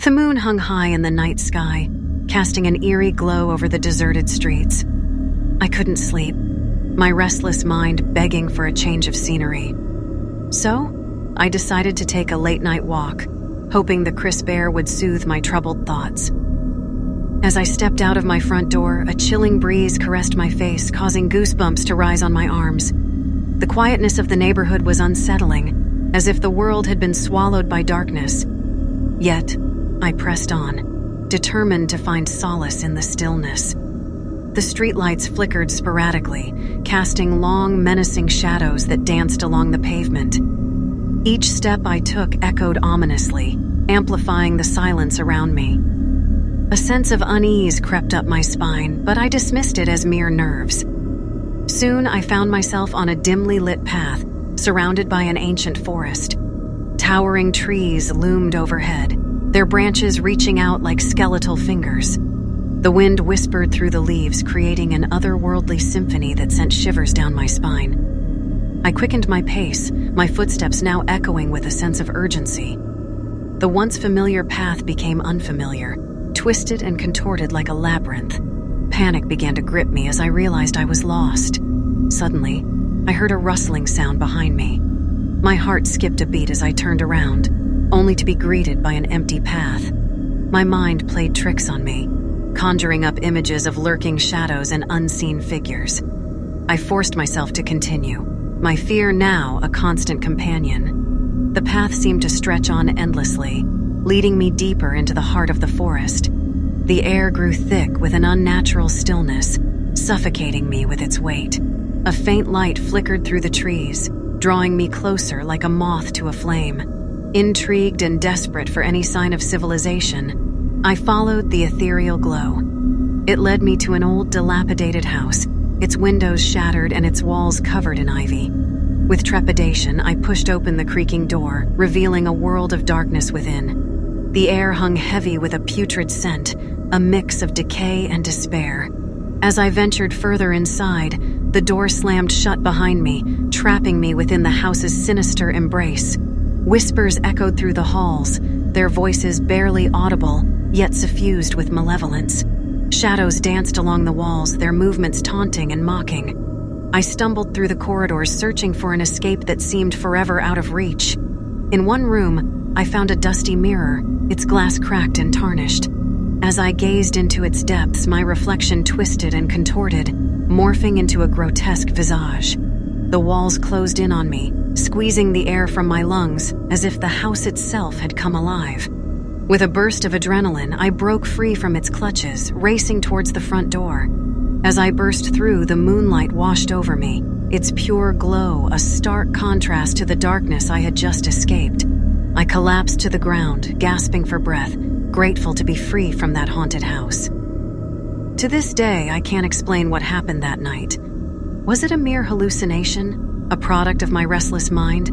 The moon hung high in the night sky, casting an eerie glow over the deserted streets. I couldn't sleep, my restless mind begging for a change of scenery. So, I decided to take a late-night walk, hoping the crisp air would soothe my troubled thoughts. As I stepped out of my front door, a chilling breeze caressed my face, causing goosebumps to rise on my arms. The quietness of the neighborhood was unsettling, as if the world had been swallowed by darkness. Yet, I pressed on, determined to find solace in the stillness. The streetlights flickered sporadically, casting long, menacing shadows that danced along the pavement. Each step I took echoed ominously, amplifying the silence around me. A sense of unease crept up my spine, but I dismissed it as mere nerves. Soon I found myself on a dimly lit path, surrounded by an ancient forest. Towering trees loomed overhead, their branches reaching out like skeletal fingers. The wind whispered through the leaves, creating an otherworldly symphony that sent shivers down my spine. I quickened my pace, my footsteps now echoing with a sense of urgency. The once familiar path became unfamiliar, twisted and contorted like a labyrinth. Panic began to grip me as I realized I was lost. Suddenly, I heard a rustling sound behind me. My heart skipped a beat as I turned around, only to be greeted by an empty path. My mind played tricks on me, conjuring up images of lurking shadows and unseen figures. I forced myself to continue, my fear now a constant companion. The path seemed to stretch on endlessly, leading me deeper into the heart of the forest. The air grew thick with an unnatural stillness, suffocating me with its weight. A faint light flickered through the trees, drawing me closer like a moth to a flame. Intrigued and desperate for any sign of civilization, I followed the ethereal glow. It led me to an old, dilapidated house, its windows shattered and its walls covered in ivy. With trepidation, I pushed open the creaking door, revealing a world of darkness within. The air hung heavy with a putrid scent, a mix of decay and despair. As I ventured further inside, the door slammed shut behind me, trapping me within the house's sinister embrace. Whispers echoed through the halls, their voices barely audible, yet suffused with malevolence. Shadows danced along the walls, their movements taunting and mocking. I stumbled through the corridors, searching for an escape that seemed forever out of reach. In one room, I found a dusty mirror, its glass cracked and tarnished. As I gazed into its depths, my reflection twisted and contorted, morphing into a grotesque visage. The walls closed in on me, squeezing the air from my lungs as if the house itself had come alive. With a burst of adrenaline, I broke free from its clutches, racing towards the front door. As I burst through, the moonlight washed over me, its pure glow a stark contrast to the darkness I had just escaped. I collapsed to the ground, gasping for breath, grateful to be free from that haunted house. To this day, I can't explain what happened that night. Was it a mere hallucination, a product of my restless mind?